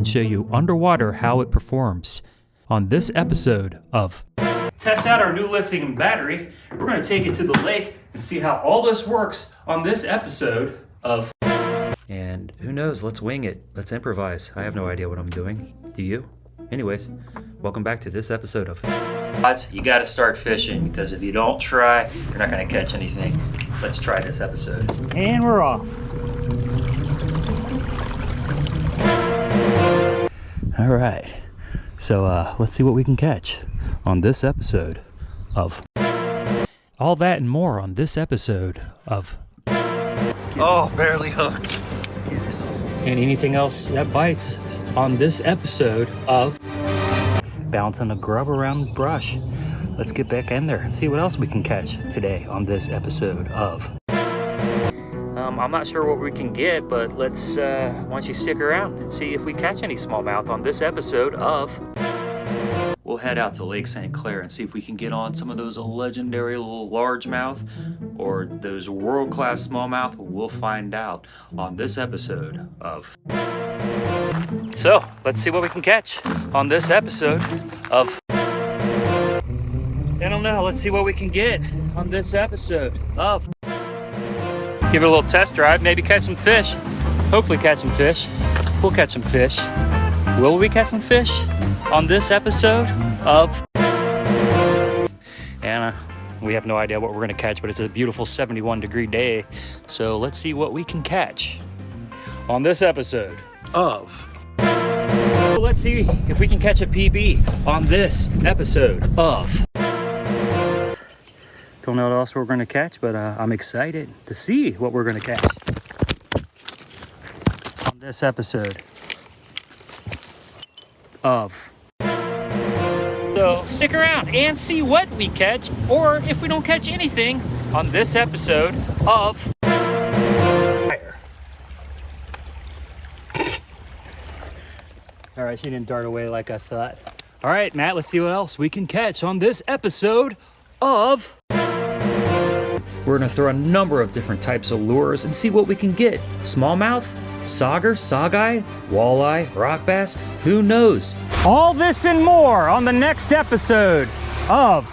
and show you underwater how it performs. On this episode of Test Out Our New Lithium Battery, we're going to take it to the lake and see how all this works on this episode of... And who knows, let's wing it. Let's improvise. I have no idea what I'm doing. Do you? Anyways, welcome back to this episode of... You got to start fishing, because if you don't try, you're not going to catch anything. Let's try this episode. And we're off. All right. So let's see what we can catch on this episode of... All that and more on this episode of... Oh, barely hooked. And anything else that bites on this episode of... Bouncing the grub around brush. Let's get back in there and see what else we can catch today on this episode of... I'm not sure what we can get, but let's, why don't you stick around and see if we catch any smallmouth on this episode of... We'll head out to Lake St. Clair and see if we can get on some of those legendary little largemouth or those world-class smallmouth. We'll find out on this episode of... So, let's see what we can catch on this episode of... I don't know, let's see what we can get on this episode of... Give it a little test drive, maybe catch some fish. Hopefully catch some fish. We'll catch some fish. Will we catch some fish on this episode of... And we have no idea what we're gonna catch, but it's a beautiful 71-degree day. So let's see what we can catch on this episode Of... Let's see if we can catch a PB on this episode of... Don't know what else we're gonna catch, but I'm excited to see what we're gonna catch on this episode of... So stick around and see what we catch, or if we don't catch anything on this episode of... All right, she didn't dart away like I thought. All right, Matt, let's see what else we can catch on this episode of... We're gonna throw a number of different types of lures and see what we can get. Smallmouth, sauger, saugeye, walleye, rock bass, who knows? All this and more on the next episode of...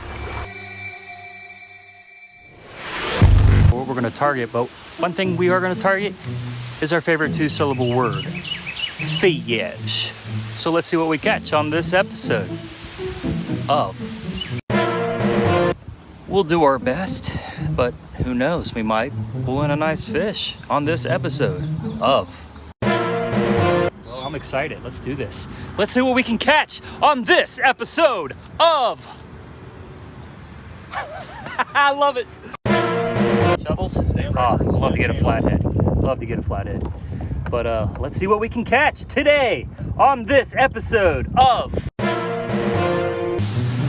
What we're gonna target, but one thing we are gonna target is our favorite two-syllable word, fish. So let's see what we catch on this episode of... We'll do our best, but who knows, we might pull in a nice fish on this episode of... Well, I'm excited, let's do this. Let's see what we can catch on this episode of... I love it! Shovels? Oh, I'd love to get a flathead. Love to get a flathead. But let's see what we can catch today on this episode of...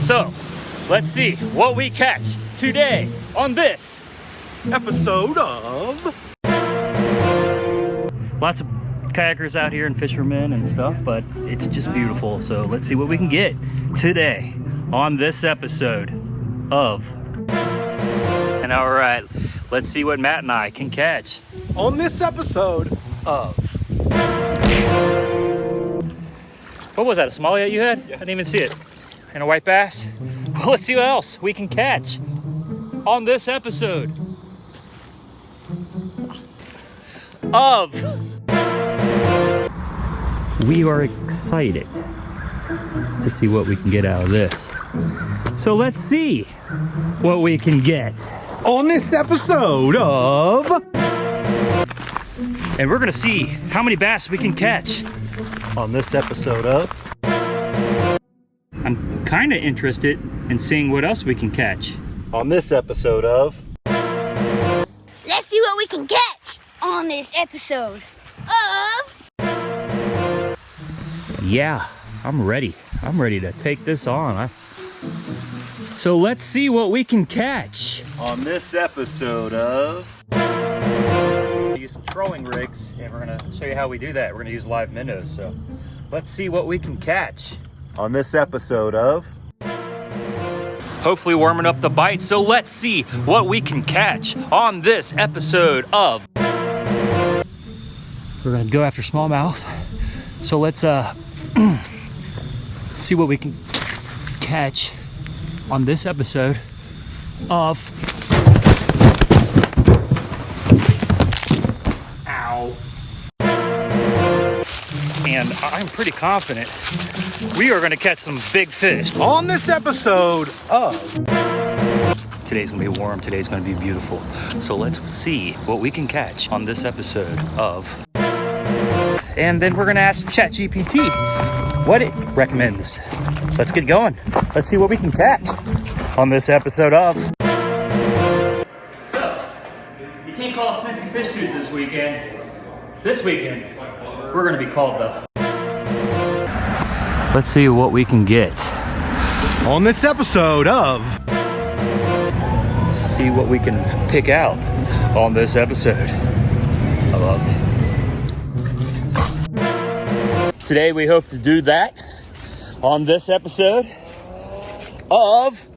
So, let's see what we catch today on this Episode of... Lots of kayakers out here and fishermen and stuff, but it's just beautiful. So let's see what we can get today on this episode of... And all right, let's see what Matt and I can catch On this episode of... What was that, a smallmouth you had? Yeah. I didn't even see it. And a white bass? Well, let's see what else we can catch on this episode of... We are excited to see what we can get out of this. So let's see what we can get On this episode of... And we're gonna see how many bass we can catch On this episode of... I'm kind of interested in seeing what else we can catch On this episode of... Let's see what we can catch on this episode of... Yeah, I'm ready. I'm ready to take this on. So let's see what we can catch On this episode of... Use some trolling rigs, and we're gonna show you how we do that. We're gonna use live minnows. So let's see what we can catch On this episode of... Hopefully warming up the bite. So let's see what we can catch on this episode of... We're gonna go after smallmouth So let's see what we can catch on this episode of Ow. And I'm pretty confident we are going to catch some big fish on this episode of. Today's gonna be warm, today's gonna be beautiful. So let's see what we can catch on this episode of. And then we're gonna ask ChatGPT what it recommends. Let's get going. Let's see what we can catch on this episode of. So, you can't call us Cincy Fish Dudes this weekend. This weekend, we're gonna be called the. Let's see what we can get On this episode of. See what we can pick out on this episode of. Today we hope to do that on this episode of